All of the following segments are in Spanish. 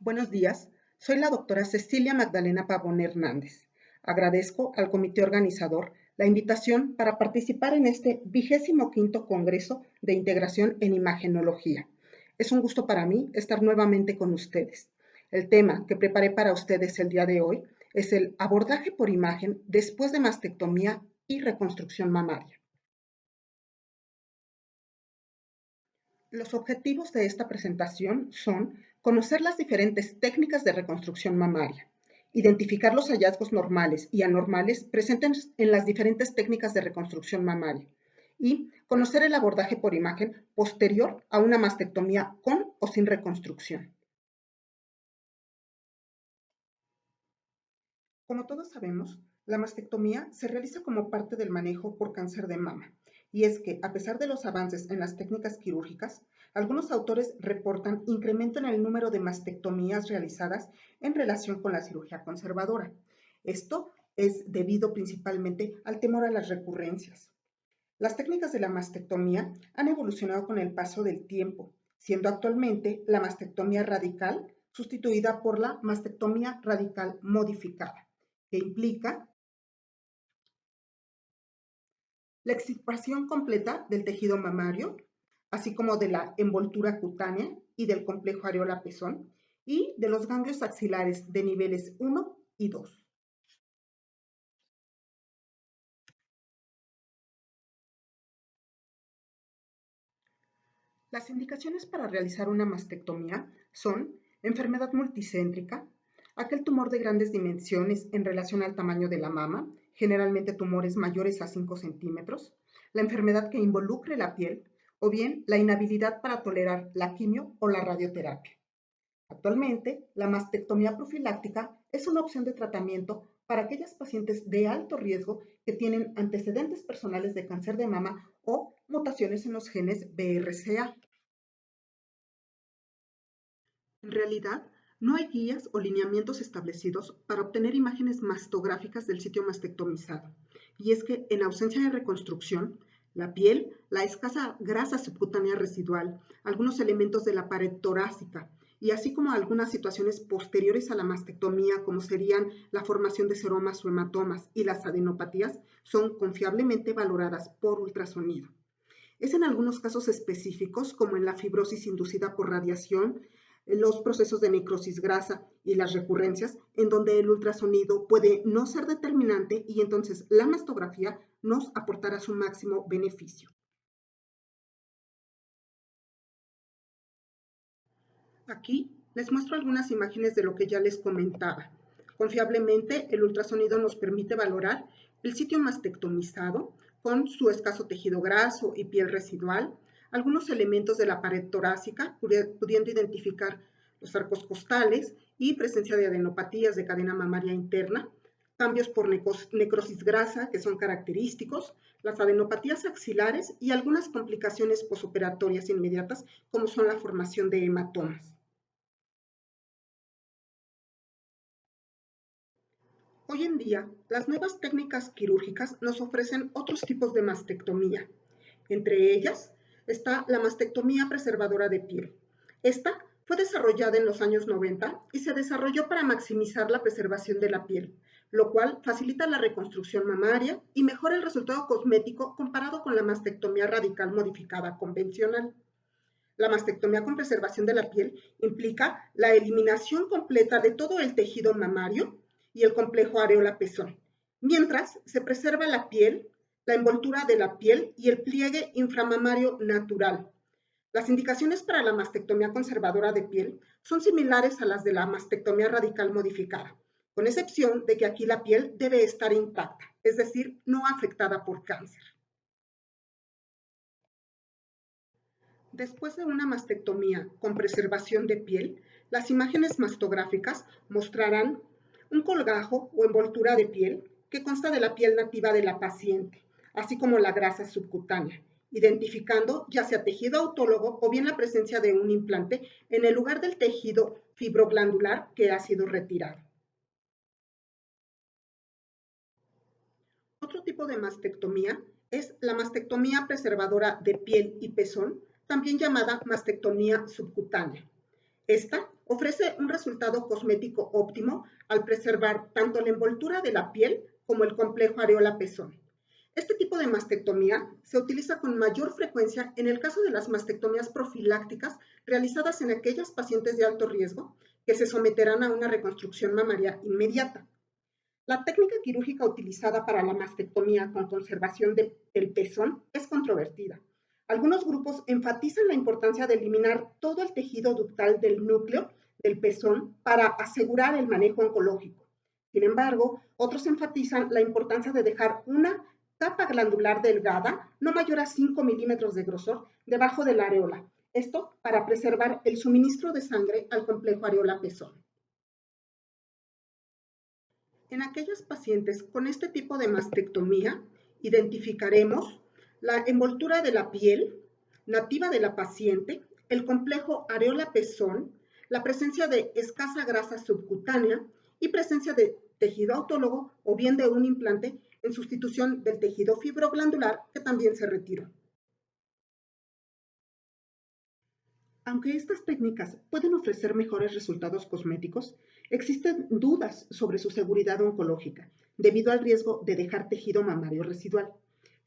Buenos días, soy la doctora Cecilia Magdalena Pavón Hernández. Agradezco al comité organizador la invitación para participar en este 25º Congreso de Integración en Imagenología. Es un gusto para mí estar nuevamente con ustedes. El tema que preparé para ustedes el día de hoy es el abordaje por imagen después de mastectomía y reconstrucción mamaria. Los objetivos de esta presentación son conocer las diferentes técnicas de reconstrucción mamaria, identificar los hallazgos normales y anormales presentes en las diferentes técnicas de reconstrucción mamaria y conocer el abordaje por imagen posterior a una mastectomía con o sin reconstrucción. Como todos sabemos, la mastectomía se realiza como parte del manejo por cáncer de mama, y es que, a pesar de los avances en las técnicas quirúrgicas, algunos autores reportan incremento en el número de mastectomías realizadas en relación con la cirugía conservadora. Esto es debido principalmente al temor a las recurrencias. Las técnicas de la mastectomía han evolucionado con el paso del tiempo, siendo actualmente la mastectomía radical sustituida por la mastectomía radical modificada, que implica la extirpación completa del tejido mamario, así como de la envoltura cutánea y del complejo areola-pezón, y de los ganglios axilares de niveles 1 y 2. Las indicaciones para realizar una mastectomía son enfermedad multicéntrica, aquel tumor de grandes dimensiones en relación al tamaño de la mama, generalmente tumores mayores a 5 centímetros, la enfermedad que involucre la piel o bien la inhabilidad para tolerar la quimio o la radioterapia. Actualmente, la mastectomía profiláctica es una opción de tratamiento para aquellas pacientes de alto riesgo que tienen antecedentes personales de cáncer de mama o mutaciones en los genes BRCA. En realidad, no hay guías o lineamientos establecidos para obtener imágenes mastográficas del sitio mastectomizado. Y es que, en ausencia de reconstrucción, la piel, la escasa grasa subcutánea residual, algunos elementos de la pared torácica y así como algunas situaciones posteriores a la mastectomía, como serían la formación de seromas o hematomas y las adenopatías, son confiablemente valoradas por ultrasonido. Es en algunos casos específicos, como en la fibrosis inducida por radiación, los procesos de necrosis grasa y las recurrencias, en donde el ultrasonido puede no ser determinante y entonces la mastografía nos aportará su máximo beneficio. Aquí les muestro algunas imágenes de lo que ya les comentaba. Confiablemente, el ultrasonido nos permite valorar el sitio mastectomizado con su escaso tejido graso y piel residual, algunos elementos de la pared torácica, pudiendo identificar los arcos costales y presencia de adenopatías de cadena mamaria interna, cambios por necrosis grasa que son característicos, las adenopatías axilares y algunas complicaciones posoperatorias inmediatas como son la formación de hematomas. Hoy en día, las nuevas técnicas quirúrgicas nos ofrecen otros tipos de mastectomía. Entre ellas está la mastectomía preservadora de piel. Esta fue desarrollada en los años 90 y se desarrolló para maximizar la preservación de la piel, lo cual facilita la reconstrucción mamaria y mejora el resultado cosmético comparado con la mastectomía radical modificada convencional. La mastectomía con preservación de la piel implica la eliminación completa de todo el tejido mamario y el complejo areola-pezón, mientras se preserva la piel, la envoltura de la piel y el pliegue inframamario natural. Las indicaciones para la mastectomía conservadora de piel son similares a las de la mastectomía radical modificada, con excepción de que aquí la piel debe estar intacta, es decir, no afectada por cáncer. Después de una mastectomía con preservación de piel, las imágenes mastográficas mostrarán un colgajo o envoltura de piel que consta de la piel nativa de la paciente, así como la grasa subcutánea, identificando ya sea tejido autólogo o bien la presencia de un implante en el lugar del tejido fibroglandular que ha sido retirado. Otro tipo de mastectomía es la mastectomía preservadora de piel y pezón, también llamada mastectomía subcutánea. Esta ofrece un resultado cosmético óptimo al preservar tanto la envoltura de la piel como el complejo areola-pezón. Este tipo de mastectomía se utiliza con mayor frecuencia en el caso de las mastectomías profilácticas realizadas en aquellas pacientes de alto riesgo que se someterán a una reconstrucción mamaria inmediata. La técnica quirúrgica utilizada para la mastectomía con conservación del pezón es controvertida. Algunos grupos enfatizan la importancia de eliminar todo el tejido ductal del núcleo del pezón para asegurar el manejo oncológico. Sin embargo, otros enfatizan la importancia de dejar una capa glandular delgada, no mayor a 5 milímetros de grosor, debajo de la areola. Esto para preservar el suministro de sangre al complejo areola-pezón. En aquellas pacientes con este tipo de mastectomía, identificaremos la envoltura de la piel nativa de la paciente, el complejo areola-pezón, la presencia de escasa grasa subcutánea y presencia de tejido autólogo o bien de un implante en sustitución del tejido fibroglandular que también se retiró. Aunque estas técnicas pueden ofrecer mejores resultados cosméticos, existen dudas sobre su seguridad oncológica, debido al riesgo de dejar tejido mamario residual.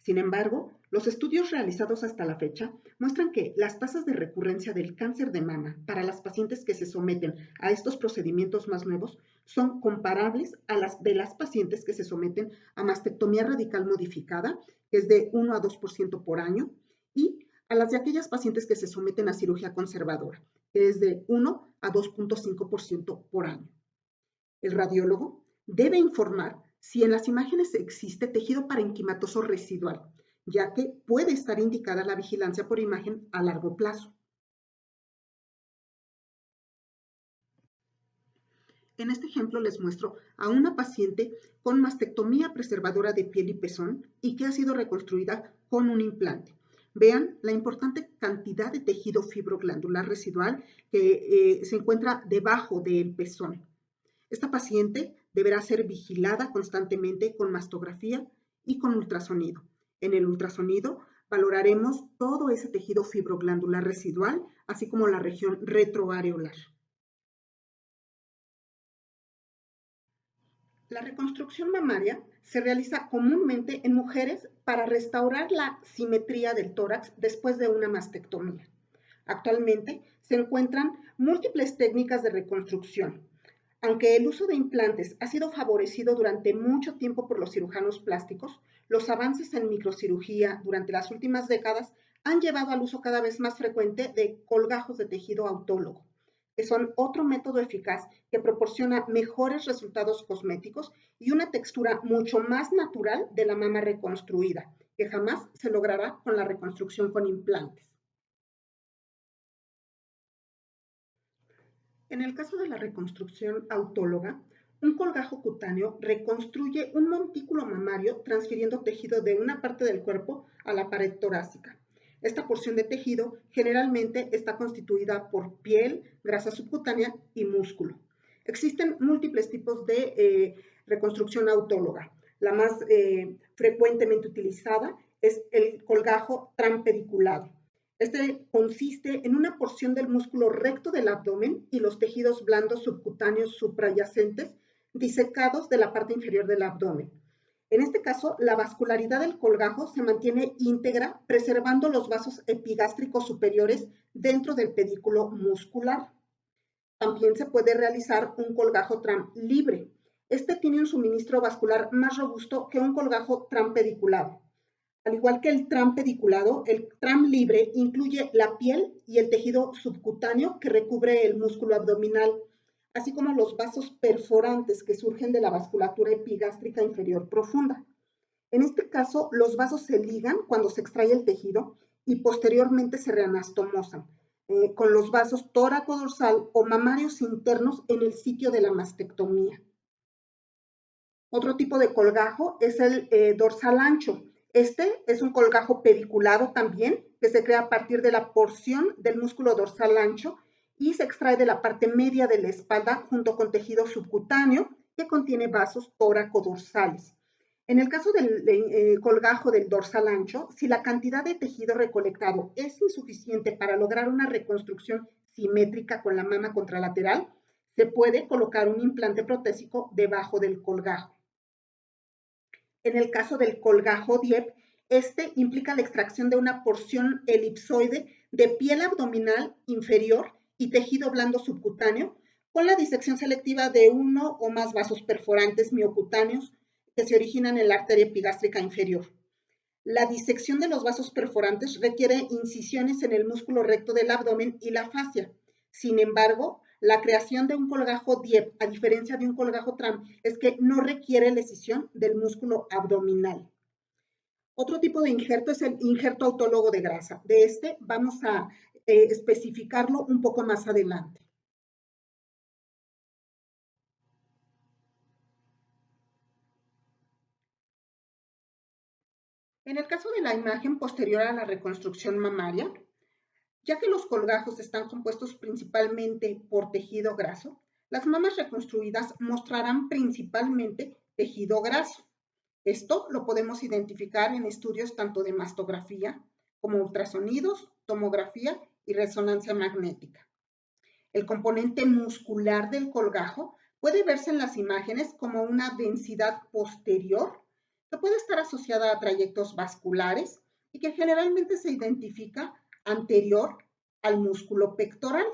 Sin embargo, los estudios realizados hasta la fecha muestran que las tasas de recurrencia del cáncer de mama para las pacientes que se someten a estos procedimientos más nuevos son comparables a las de las pacientes que se someten a mastectomía radical modificada, que es de 1 a 2% por año, y a las de aquellas pacientes que se someten a cirugía conservadora, que es de 1 a 2.5% por año. El radiólogo debe informar si en las imágenes existe tejido parenquimatoso residual, ya que puede estar indicada la vigilancia por imagen a largo plazo. En este ejemplo les muestro a una paciente con mastectomía preservadora de piel y pezón y que ha sido reconstruida con un implante. Vean la importante cantidad de tejido fibroglandular residual que se encuentra debajo del pezón. Esta paciente deberá ser vigilada constantemente con mastografía y con ultrasonido. En el ultrasonido valoraremos todo ese tejido fibroglandular residual, así como la región retroareolar. La reconstrucción mamaria se realiza comúnmente en mujeres para restaurar la simetría del tórax después de una mastectomía. Actualmente se encuentran múltiples técnicas de reconstrucción. Aunque el uso de implantes ha sido favorecido durante mucho tiempo por los cirujanos plásticos, los avances en microcirugía durante las últimas décadas han llevado al uso cada vez más frecuente de colgajos de tejido autólogo, que son otro método eficaz que proporciona mejores resultados cosméticos y una textura mucho más natural de la mama reconstruida, que jamás se logrará con la reconstrucción con implantes. En el caso de la reconstrucción autóloga, un colgajo cutáneo reconstruye un montículo mamario transfiriendo tejido de una parte del cuerpo a la pared torácica. Esta porción de tejido generalmente está constituida por piel, grasa subcutánea y músculo. Existen múltiples tipos de reconstrucción autóloga. La más frecuentemente utilizada es el colgajo transpediculado. Este consiste en una porción del músculo recto del abdomen y los tejidos blandos subcutáneos suprayacentes disecados de la parte inferior del abdomen. En este caso, la vascularidad del colgajo se mantiene íntegra, preservando los vasos epigástricos superiores dentro del pedículo muscular. También se puede realizar un colgajo TRAM libre. Este tiene un suministro vascular más robusto que un colgajo TRAM pediculado. Al igual que el TRAM pediculado, el TRAM libre incluye la piel y el tejido subcutáneo que recubre el músculo abdominal, así como los vasos perforantes que surgen de la vasculatura epigástrica inferior profunda. En este caso, los vasos se ligan cuando se extrae el tejido y posteriormente se reanastomosan, con los vasos tóraco-dorsal o mamarios internos en el sitio de la mastectomía. Otro tipo de colgajo es el dorsal ancho. Este es un colgajo pediculado también, que se crea a partir de la porción del músculo dorsal ancho y se extrae de la parte media de la espalda junto con tejido subcutáneo que contiene vasos tóraco-dorsales. En el caso del colgajo del dorsal ancho, si la cantidad de tejido recolectado es insuficiente para lograr una reconstrucción simétrica con la mama contralateral, se puede colocar un implante protésico debajo del colgajo. En el caso del colgajo DIEP, este implica la extracción de una porción elipsoide de piel abdominal inferior y tejido blando subcutáneo con la disección selectiva de uno o más vasos perforantes miocutáneos que se originan en la arteria epigástrica inferior. La disección de los vasos perforantes requiere incisiones en el músculo recto del abdomen y la fascia. Sin embargo, la creación de un colgajo DIEP, a diferencia de un colgajo TRAM, es que no requiere la escisión del músculo abdominal. Otro tipo de injerto es el injerto autólogo de grasa. De este vamos a especificarlo un poco más adelante. En el caso de la imagen posterior a la reconstrucción mamaria, ya que los colgajos están compuestos principalmente por tejido graso, las mamas reconstruidas mostrarán principalmente tejido graso. Esto lo podemos identificar en estudios tanto de mastografía como ultrasonidos, tomografía y resonancia magnética. El componente muscular del colgajo puede verse en las imágenes como una densidad posterior que puede estar asociada a trayectos vasculares y que generalmente se identifica anterior al músculo pectoral.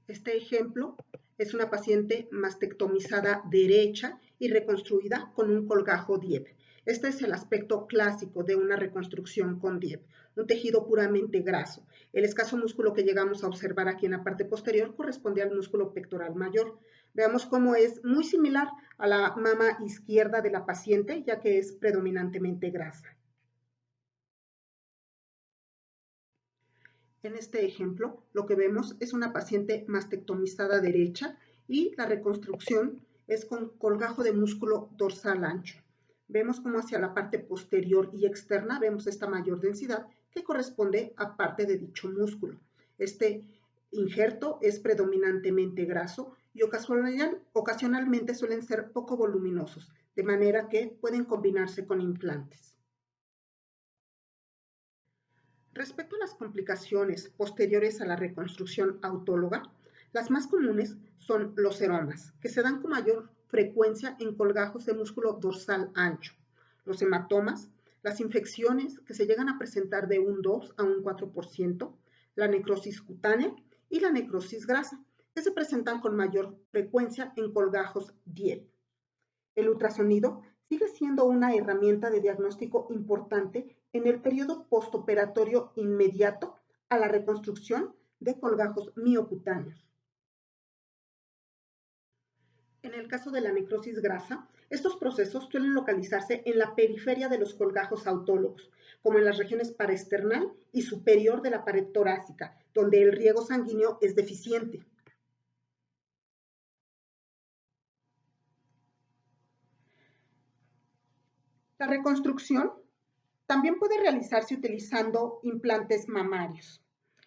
Este ejemplo es una paciente mastectomizada derecha y reconstruida con un colgajo DIEP. Este es el aspecto clásico de una reconstrucción con DIEP, un tejido puramente graso. El escaso músculo que llegamos a observar aquí en la parte posterior corresponde al músculo pectoral mayor. Veamos cómo es muy similar a la mama izquierda de la paciente, ya que es predominantemente grasa. En este ejemplo, lo que vemos es una paciente mastectomizada derecha y la reconstrucción es con colgajo de músculo dorsal ancho. Vemos como hacia la parte posterior y externa vemos esta mayor densidad que corresponde a parte de dicho músculo. Este injerto es predominantemente graso y ocasionalmente suelen ser poco voluminosos, de manera que pueden combinarse con implantes. Respecto a las complicaciones posteriores a la reconstrucción autóloga, las más comunes son los seromas, que se dan con mayor frecuencia en colgajos de músculo dorsal ancho, los hematomas, las infecciones que se llegan a presentar de un 2 a un 4%, la necrosis cutánea y la necrosis grasa, que se presentan con mayor frecuencia en colgajos DIEP. El ultrasonido sigue siendo una herramienta de diagnóstico importante en el periodo postoperatorio inmediato a la reconstrucción de colgajos miocutáneos. En el caso de la necrosis grasa, estos procesos suelen localizarse en la periferia de los colgajos autólogos, como en las regiones paraesternal y superior de la pared torácica, donde el riego sanguíneo es deficiente. La reconstrucción también puede realizarse utilizando implantes mamarios.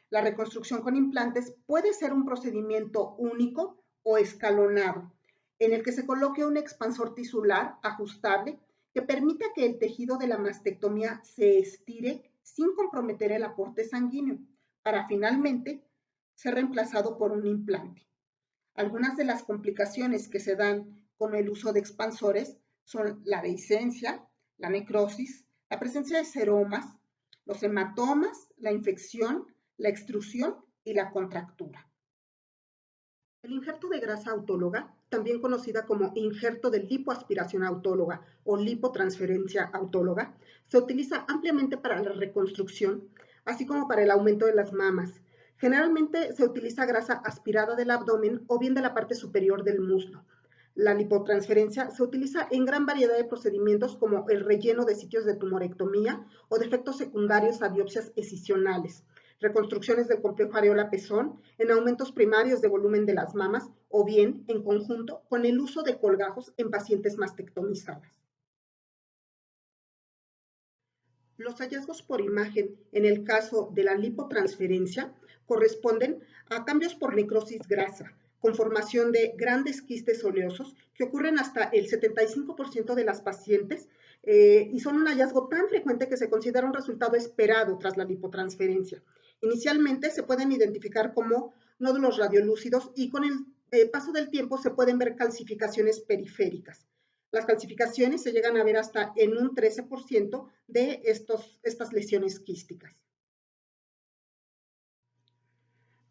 La reconstrucción con implantes puede ser un procedimiento único o escalonado, en el que se coloque un expansor tisular ajustable que permita que el tejido de la mastectomía se estire sin comprometer el aporte sanguíneo, para finalmente ser reemplazado por un implante. Algunas de las complicaciones que se dan con el uso de expansores son la dehiscencia, la necrosis, la presencia de seromas, los hematomas, la infección, la extrusión y la contractura. El injerto de grasa autóloga, también conocida como injerto de lipoaspiración autóloga o lipotransferencia autóloga, se utiliza ampliamente para la reconstrucción, así como para el aumento de las mamas. Generalmente se utiliza grasa aspirada del abdomen o bien de la parte superior del muslo. La lipotransferencia se utiliza en gran variedad de procedimientos como el relleno de sitios de tumorectomía o de efectos secundarios a biopsias escisionales, reconstrucciones del complejo areola-pezón, en aumentos primarios de volumen de las mamas o bien en conjunto con el uso de colgajos en pacientes mastectomizadas. Los hallazgos por imagen en el caso de la lipotransferencia corresponden a cambios por necrosis grasa, con formación de grandes quistes oleosos que ocurren hasta el 75% de las pacientes y son un hallazgo tan frecuente que se considera un resultado esperado tras la lipotransferencia. Inicialmente se pueden identificar como nódulos radiolúcidos y con el paso del tiempo se pueden ver calcificaciones periféricas. Las calcificaciones se llegan a ver hasta en un 13% de estas lesiones quísticas.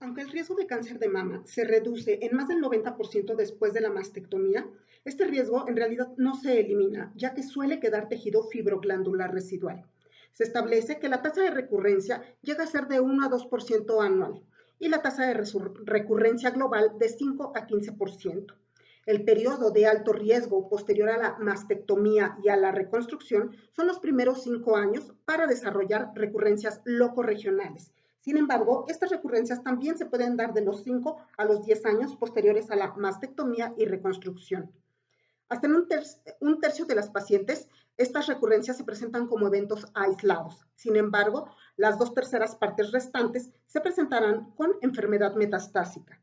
Aunque el riesgo de cáncer de mama se reduce en más del 90% después de la mastectomía, este riesgo en realidad no se elimina, ya que suele quedar tejido fibroglandular residual. Se establece que la tasa de recurrencia llega a ser de 1 a 2% anual y la tasa de recurrencia global de 5 a 15%. El periodo de alto riesgo posterior a la mastectomía y a la reconstrucción son los primeros 5 años para desarrollar recurrencias locorregionales. Sin embargo, estas recurrencias también se pueden dar de los 5 a los 10 años posteriores a la mastectomía y reconstrucción. Hasta en un tercio de las pacientes, estas recurrencias se presentan como eventos aislados. Sin embargo, las 2/3 partes restantes se presentarán con enfermedad metastásica.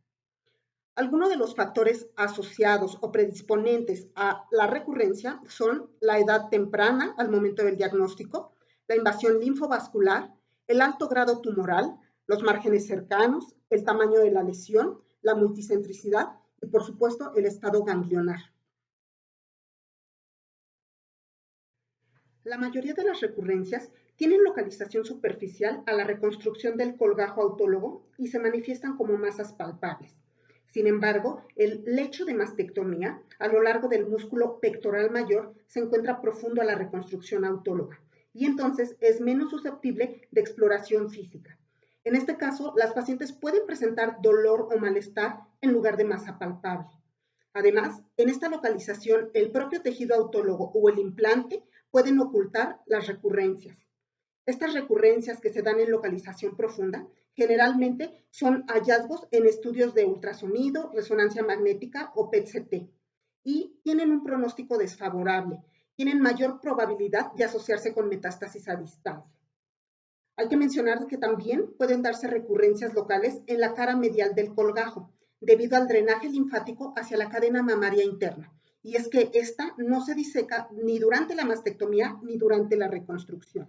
Algunos de los factores asociados o predisponentes a la recurrencia son la edad temprana al momento del diagnóstico, la invasión linfovascular, el alto grado tumoral, los márgenes cercanos, el tamaño de la lesión, la multicentricidad y, por supuesto, el estado ganglionar. La mayoría de las recurrencias tienen localización superficial a la reconstrucción del colgajo autólogo y se manifiestan como masas palpables. Sin embargo, el lecho de mastectomía a lo largo del músculo pectoral mayor se encuentra profundo a la reconstrucción autóloga y entonces es menos susceptible de exploración física. En este caso, las pacientes pueden presentar dolor o malestar en lugar de masa palpable. Además, en esta localización, el propio tejido autólogo o el implante pueden ocultar las recurrencias. Estas recurrencias que se dan en localización profunda generalmente son hallazgos en estudios de ultrasonido, resonancia magnética o PET-CT y tienen un pronóstico desfavorable, tienen mayor probabilidad de asociarse con metástasis a distancia. Hay que mencionar que también pueden darse recurrencias locales en la cara medial del colgajo, debido al drenaje linfático hacia la cadena mamaria interna. Y es que esta no se diseca ni durante la mastectomía ni durante la reconstrucción.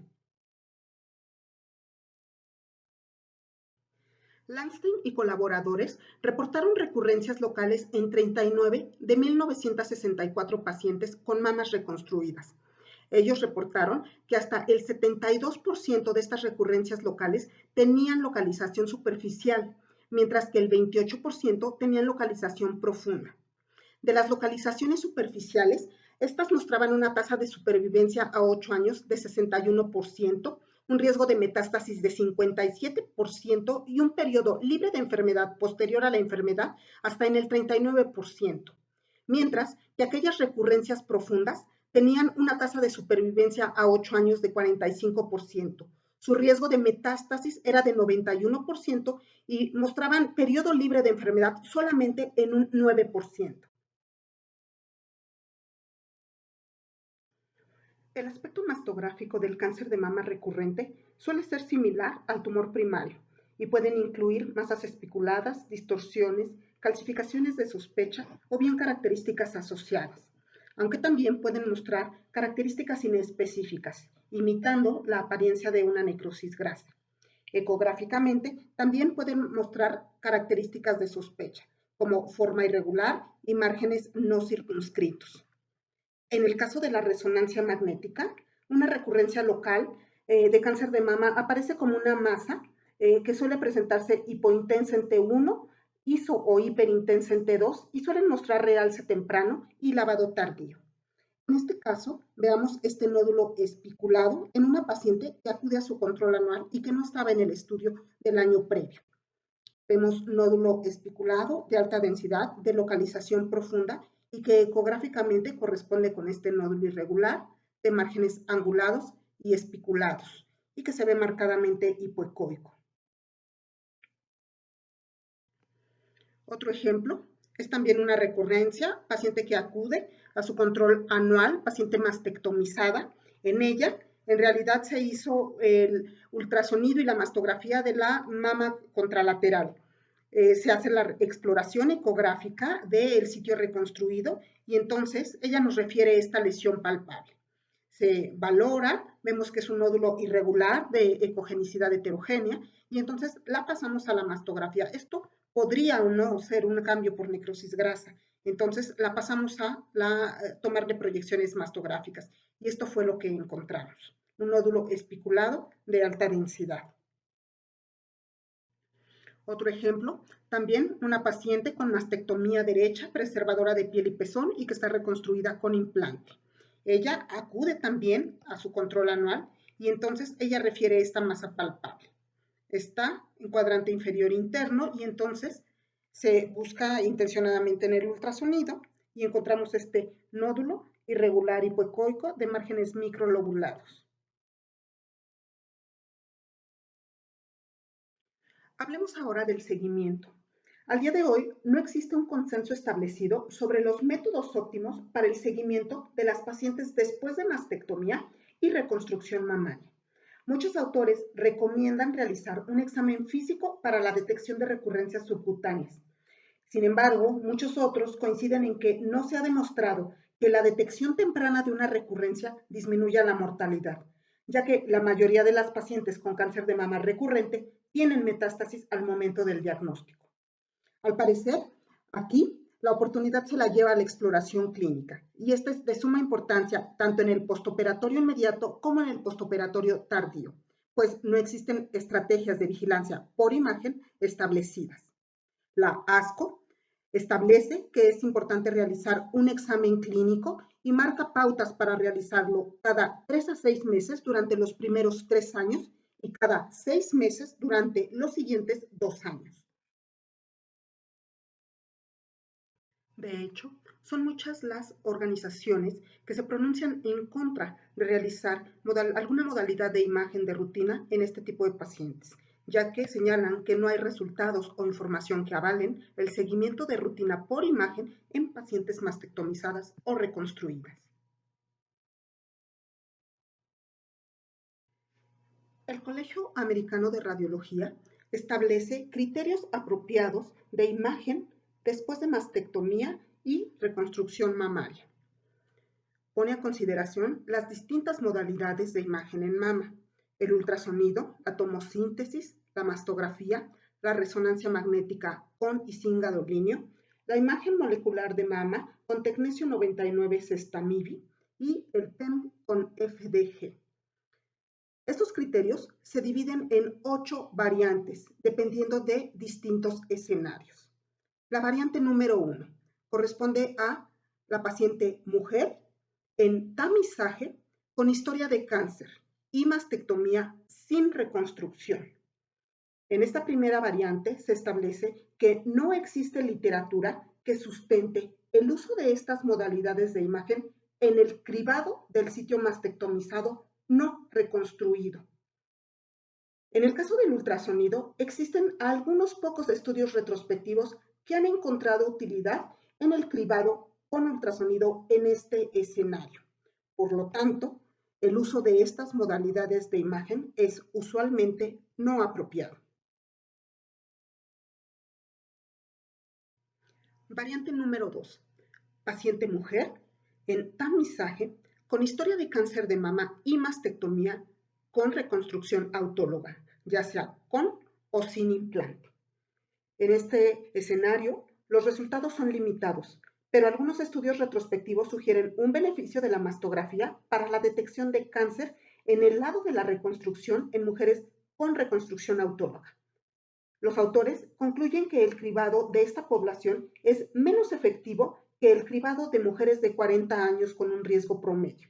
Lansstein y colaboradores reportaron recurrencias locales en 39 de 1964 pacientes con mamas reconstruidas. Ellos reportaron que hasta el 72% de estas recurrencias locales tenían localización superficial, mientras que el 28% tenían localización profunda. De las localizaciones superficiales, estas mostraban una tasa de supervivencia a 8 años de 61%, un riesgo de metástasis de 57% y un periodo libre de enfermedad posterior a la enfermedad hasta en el 39%, mientras que aquellas recurrencias profundas tenían una tasa de supervivencia a 8 años de 45%. Su riesgo de metástasis era de 91% y mostraban periodo libre de enfermedad solamente en un 9%. El aspecto mastográfico del cáncer de mama recurrente suele ser similar al tumor primario y pueden incluir masas espiculadas, distorsiones, calcificaciones de sospecha o bien características asociadas, aunque también pueden mostrar características inespecíficas, imitando la apariencia de una necrosis grasa. Ecográficamente, también pueden mostrar características de sospecha, como forma irregular y márgenes no circunscritos. En el caso de la resonancia magnética, una recurrencia local de cáncer de mama aparece como una masa que suele presentarse hipointensa en T1, iso o hiperintensa en T2 y suelen mostrar realce temprano y lavado tardío. En este caso, veamos este nódulo espiculado en una paciente que acude a su control anual y que no estaba en el estudio del año previo. Vemos nódulo espiculado de alta densidad, de localización profunda y que ecográficamente corresponde con este nódulo irregular de márgenes angulados y espiculados y que se ve marcadamente hipoecóico. Otro ejemplo es también una recurrencia, paciente que acude a su control anual, paciente mastectomizada. En ella, en realidad se hizo el ultrasonido y la mastografía de la mama contralateral. Se hace la exploración ecográfica del sitio reconstruido y entonces ella nos refiere esta lesión palpable. se valora, vemos que es un nódulo irregular de ecogenicidad heterogénea y entonces la pasamos a la mastografía. Esto podría o no ser un cambio por necrosis grasa. Entonces la pasamos a tomarle proyecciones mastográficas y esto fue lo que encontramos, un nódulo espiculado de alta densidad. Otro ejemplo, también una paciente con mastectomía derecha, preservadora de piel y pezón y que está reconstruida con implante. Ella acude también a su control anual y entonces ella refiere esta masa palpable. Está en cuadrante inferior interno y entonces se busca intencionadamente en el ultrasonido y encontramos este nódulo irregular hipoecoico de márgenes microlobulados. Hablemos ahora del seguimiento. Al día de hoy no existe un consenso establecido sobre los métodos óptimos para el seguimiento de las pacientes después de mastectomía y reconstrucción mamaria. Muchos autores recomiendan realizar un examen físico para la detección de recurrencias subcutáneas. Sin embargo, muchos otros coinciden en que no se ha demostrado que la detección temprana de una recurrencia disminuya la mortalidad, ya que la mayoría de las pacientes con cáncer de mama recurrente tienen metástasis al momento del diagnóstico. Al parecer, aquí la oportunidad se la lleva a la exploración clínica y esta es de suma importancia tanto en el postoperatorio inmediato como en el postoperatorio tardío, pues no existen estrategias de vigilancia por imagen establecidas. La ASCO establece que es importante realizar un examen clínico y marca pautas para realizarlo cada 3 a 6 meses durante los primeros 3 años y cada 6 meses durante los siguientes 2 años. De hecho, son muchas las organizaciones que se pronuncian en contra de realizar alguna modalidad de imagen de rutina en este tipo de pacientes, ya que señalan que no hay resultados o información que avalen el seguimiento de rutina por imagen en pacientes mastectomizadas o reconstruidas. El Colegio Americano de Radiología establece criterios apropiados de imagen después de mastectomía y reconstrucción mamaria. Pone a consideración las distintas modalidades de imagen en mama, el ultrasonido, la tomosíntesis, la mastografía, la resonancia magnética con y sin gadolinio, la imagen molecular de mama con tecnesio 99 sestamibi y el PEM con FDG. Estos criterios se dividen en 8 variantes, dependiendo de distintos escenarios. La variante número 1 corresponde a la paciente mujer en tamizaje con historia de cáncer y mastectomía sin reconstrucción. En esta primera variante se establece que no existe literatura que sustente el uso de estas modalidades de imagen en el cribado del sitio mastectomizado no reconstruido. En el caso del ultrasonido, existen algunos pocos estudios retrospectivos que han encontrado utilidad en el cribado con ultrasonido en este escenario. Por lo tanto, el uso de estas modalidades de imagen es usualmente no apropiado. Variante número 2. Paciente mujer en tamizaje con historia de cáncer de mama y mastectomía con reconstrucción autóloga, ya sea con o sin implante. En este escenario, los resultados son limitados, pero algunos estudios retrospectivos sugieren un beneficio de la mastografía para la detección de cáncer en el lado de la reconstrucción en mujeres con reconstrucción autóloga. Los autores concluyen que el cribado de esta población es menos efectivo que el cribado de mujeres de 40 años con un riesgo promedio.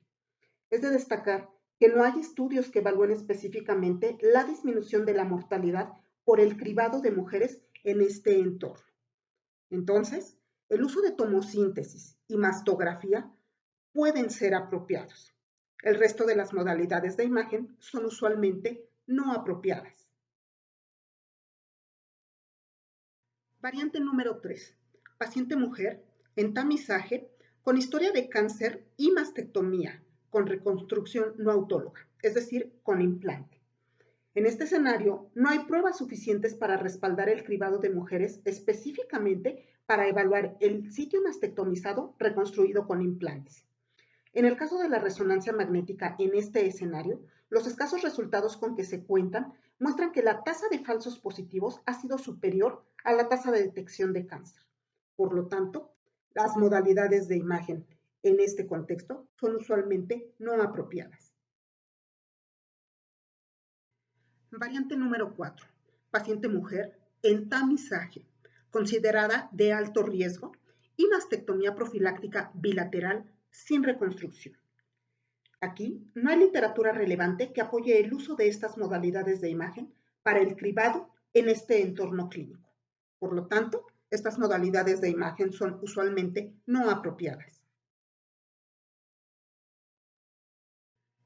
Es de destacar que no hay estudios que evalúen específicamente la disminución de la mortalidad por el cribado de mujeres en este entorno. Entonces, el uso de tomosíntesis y mastografía pueden ser apropiados. El resto de las modalidades de imagen son usualmente no apropiadas. Variante número 3. Paciente mujer en tamizaje con historia de cáncer y mastectomía con reconstrucción no autóloga, es decir, con implante. En este escenario, no hay pruebas suficientes para respaldar el cribado de mujeres específicamente para evaluar el sitio mastectomizado reconstruido con implantes. En el caso de la resonancia magnética en este escenario, los escasos resultados con que se cuentan muestran que la tasa de falsos positivos ha sido superior a la tasa de detección de cáncer. Por lo tanto, las modalidades de imagen en este contexto son usualmente no apropiadas. Variante número 4. Paciente mujer en tamizaje, considerada de alto riesgo, y mastectomía profiláctica bilateral sin reconstrucción. Aquí no hay literatura relevante que apoye el uso de estas modalidades de imagen para el cribado en este entorno clínico. Por lo tanto, estas modalidades de imagen son usualmente no apropiadas.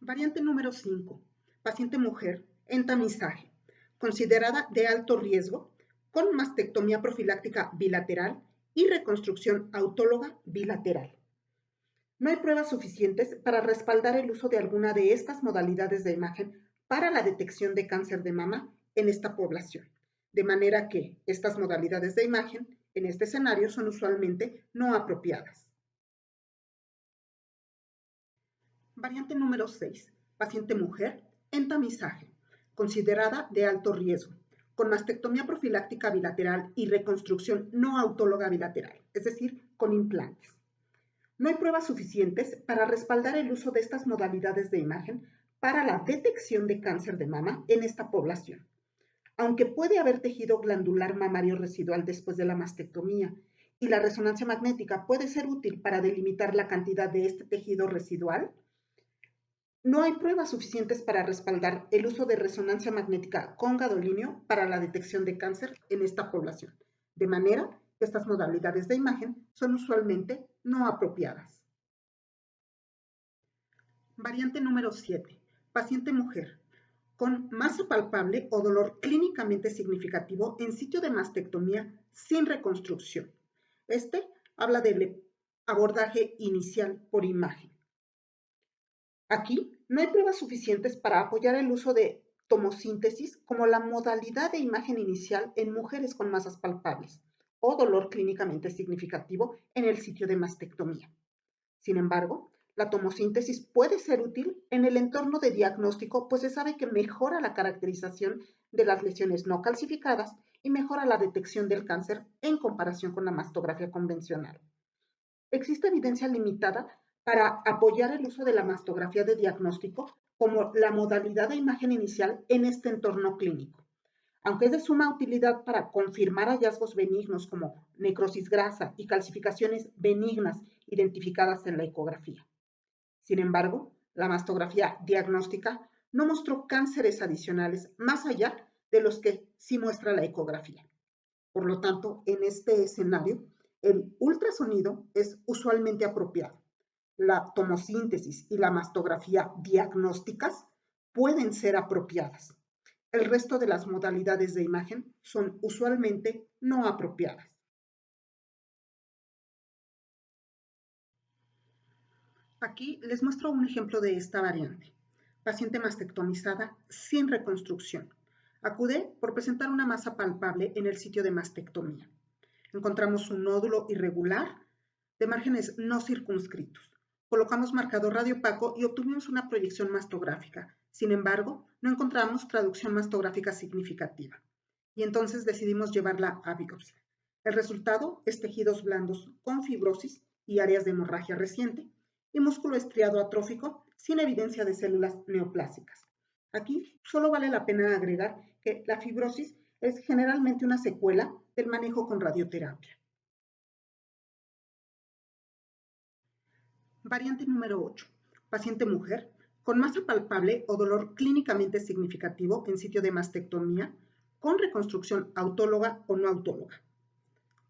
Variante número 5. Paciente mujer en tamizaje, considerada de alto riesgo, con mastectomía profiláctica bilateral y reconstrucción autóloga bilateral. No hay pruebas suficientes para respaldar el uso de alguna de estas modalidades de imagen para la detección de cáncer de mama en esta población, de manera que estas modalidades de imagen en este escenario son usualmente no apropiadas. Variante número 6. Paciente mujer en tamizaje, considerada de alto riesgo, con mastectomía profiláctica bilateral y reconstrucción no autóloga bilateral, es decir, con implantes. No hay pruebas suficientes para respaldar el uso de estas modalidades de imagen para la detección de cáncer de mama en esta población. Aunque puede haber tejido glandular mamario residual después de la mastectomía y la resonancia magnética puede ser útil para delimitar la cantidad de este tejido residual, no hay pruebas suficientes para respaldar el uso de resonancia magnética con gadolinio para la detección de cáncer en esta población, de manera que estas modalidades de imagen son usualmente no apropiadas. Variante número 7. Paciente mujer con masa palpable o dolor clínicamente significativo en sitio de mastectomía sin reconstrucción. Este habla del abordaje inicial por imagen. Aquí no hay pruebas suficientes para apoyar el uso de tomosíntesis como la modalidad de imagen inicial en mujeres con masas palpables o dolor clínicamente significativo en el sitio de mastectomía. Sin embargo, la tomosíntesis puede ser útil en el entorno de diagnóstico, pues se sabe que mejora la caracterización de las lesiones no calcificadas y mejora la detección del cáncer en comparación con la mastografía convencional. Existe evidencia limitada para apoyar el uso de la mastografía de diagnóstico como la modalidad de imagen inicial en este entorno clínico, aunque es de suma utilidad para confirmar hallazgos benignos como necrosis grasa y calcificaciones benignas identificadas en la ecografía. Sin embargo, la mastografía diagnóstica no mostró cánceres adicionales más allá de los que sí muestra la ecografía. Por lo tanto, en este escenario, el ultrasonido es usualmente apropiado. La tomosíntesis y la mastografía diagnósticas pueden ser apropiadas. El resto de las modalidades de imagen son usualmente no apropiadas. Aquí les muestro un ejemplo de esta variante. Paciente mastectomizada sin reconstrucción. Acude por presentar una masa palpable en el sitio de mastectomía. Encontramos un nódulo irregular de márgenes no circunscritos. Colocamos marcador radiopaco y obtuvimos una proyección mastográfica. Sin embargo, no encontramos traducción mastográfica significativa. Y entonces decidimos llevarla a biopsia. El resultado es tejidos blandos con fibrosis y áreas de hemorragia reciente y músculo estriado atrófico sin evidencia de células neoplásicas. Aquí solo vale la pena agregar que la fibrosis es generalmente una secuela del manejo con radioterapia. Variante número 8. Paciente mujer con masa palpable o dolor clínicamente significativo en sitio de mastectomía con reconstrucción autóloga o no autóloga.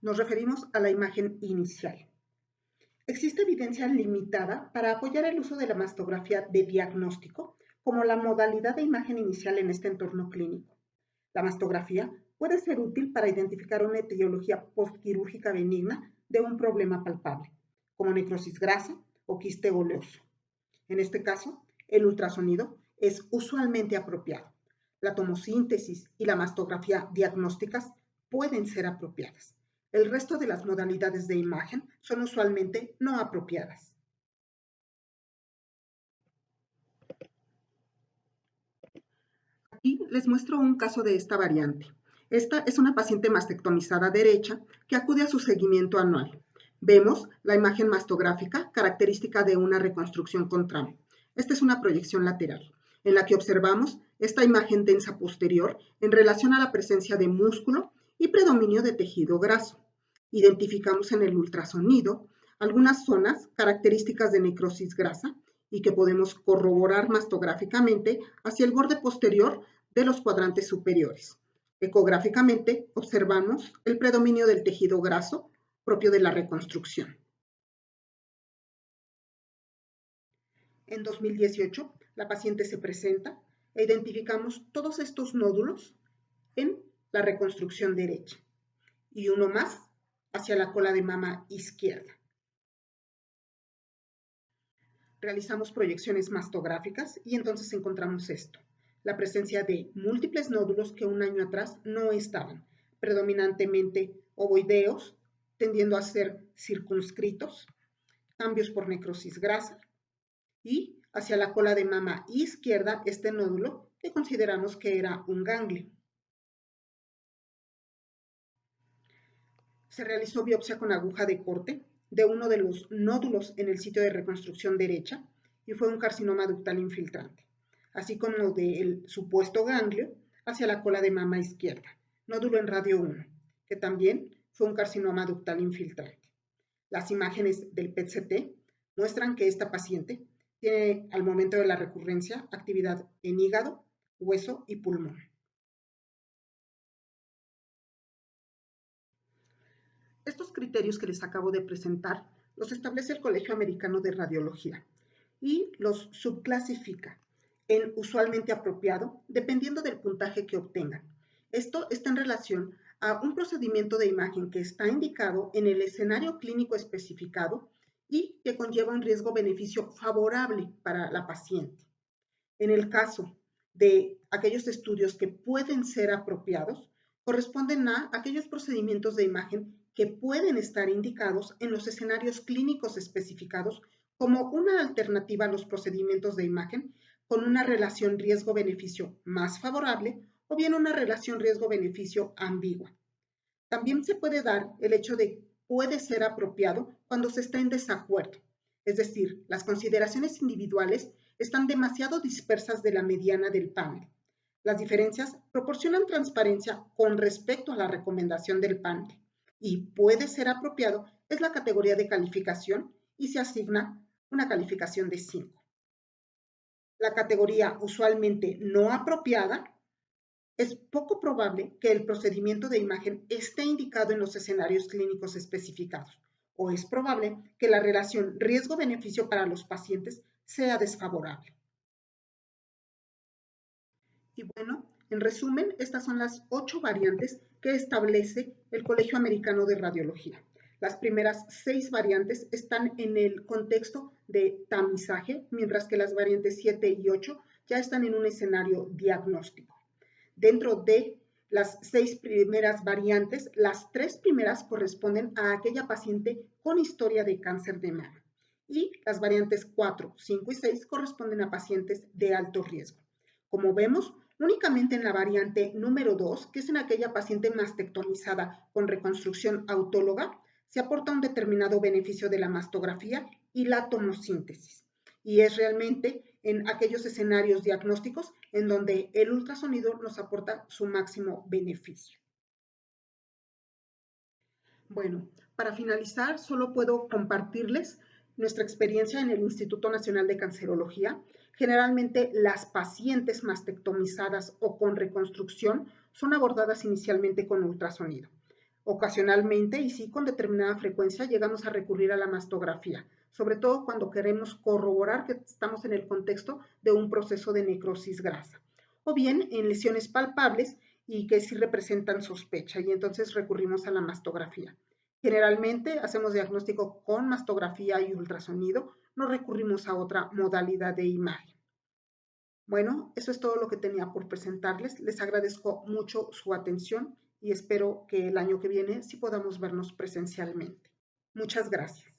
Nos referimos a la imagen inicial. Existe evidencia limitada para apoyar el uso de la mastografía de diagnóstico como la modalidad de imagen inicial en este entorno clínico. La mastografía puede ser útil para identificar una etiología postquirúrgica benigna de un problema palpable, como necrosis grasa o quiste oleoso. En este caso, el ultrasonido es usualmente apropiado. La tomosíntesis y la mastografía diagnósticas pueden ser apropiadas. El resto de las modalidades de imagen son usualmente no apropiadas. Y les muestro un caso de esta variante. Esta es una paciente mastectomizada derecha que acude a su seguimiento anual. Vemos la imagen mastográfica característica de una reconstrucción con tramo. Esta es una proyección lateral, en la que observamos esta imagen densa posterior en relación a la presencia de músculo y predominio de tejido graso. Identificamos en el ultrasonido algunas zonas características de necrosis grasa y que podemos corroborar mastográficamente hacia el borde posterior de los cuadrantes superiores. Ecográficamente observamos el predominio del tejido graso propio de la reconstrucción. En 2018, la paciente se presenta e identificamos todos estos nódulos en la reconstrucción derecha y uno más hacia la cola de mama izquierda. Realizamos proyecciones mastográficas y entonces encontramos esto, la presencia de múltiples nódulos que un año atrás no estaban, predominantemente ovoideos, tendiendo a ser circunscritos, cambios por necrosis grasa y hacia la cola de mama izquierda este nódulo que consideramos que era un ganglio. Se realizó biopsia con aguja de corte de uno de los nódulos en el sitio de reconstrucción derecha y fue un carcinoma ductal infiltrante, así como del supuesto ganglio hacia la cola de mama izquierda, nódulo en radio 1, que también fue un carcinoma ductal infiltrante. Las imágenes del PET-CT muestran que esta paciente tiene al momento de la recurrencia actividad en hígado, hueso y pulmón. Estos criterios que les acabo de presentar los establece el Colegio Americano de Radiología y los subclasifica en usualmente apropiado dependiendo del puntaje que obtengan. Esto está en relación a un procedimiento de imagen que está indicado en el escenario clínico especificado y que conlleva un riesgo-beneficio favorable para la paciente. En el caso de aquellos estudios que pueden ser apropiados, corresponden a aquellos procedimientos de imagen que pueden estar indicados en los escenarios clínicos especificados como una alternativa a los procedimientos de imagen con una relación riesgo-beneficio más favorable o bien una relación riesgo-beneficio ambigua. También se puede dar el hecho de puede ser apropiado cuando se está en desacuerdo, es decir, las consideraciones individuales están demasiado dispersas de la mediana del panel. Las diferencias proporcionan transparencia con respecto a la recomendación del panel y puede ser apropiado es la categoría de calificación y se asigna una calificación de 5. La categoría usualmente no apropiada es poco probable que el procedimiento de imagen esté indicado en los escenarios clínicos especificados o es probable que la relación riesgo-beneficio para los pacientes sea desfavorable. Y bueno, en resumen, estas son las 8 variantes que establece el Colegio Americano de Radiología. Las primeras 6 variantes están en el contexto de tamizaje, mientras que las variantes 7 y 8 ya están en un escenario diagnóstico. Dentro de las 6 primeras variantes, las 3 primeras corresponden a aquella paciente con historia de cáncer de mama y las variantes 4, 5 y 6 corresponden a pacientes de alto riesgo. Como vemos, únicamente en la variante número 2, que es en aquella paciente mastectomizada con reconstrucción autóloga, se aporta un determinado beneficio de la mastografía y la tomosíntesis. Y es realmente en aquellos escenarios diagnósticos en donde el ultrasonido nos aporta su máximo beneficio. Bueno, para finalizar, solo puedo compartirles nuestra experiencia en el Instituto Nacional de Cancerología. Generalmente las pacientes mastectomizadas o con reconstrucción son abordadas inicialmente con ultrasonido. Ocasionalmente, y sí con determinada frecuencia, llegamos a recurrir a la mastografía, sobre todo cuando queremos corroborar que estamos en el contexto de un proceso de necrosis grasa, o bien en lesiones palpables y que sí representan sospecha, y entonces recurrimos a la mastografía. Generalmente hacemos diagnóstico con mastografía y ultrasonido, no recurrimos a otra modalidad de imagen. Bueno, eso es todo lo que tenía por presentarles. Les agradezco mucho su atención y espero que el año que viene sí podamos vernos presencialmente. Muchas gracias.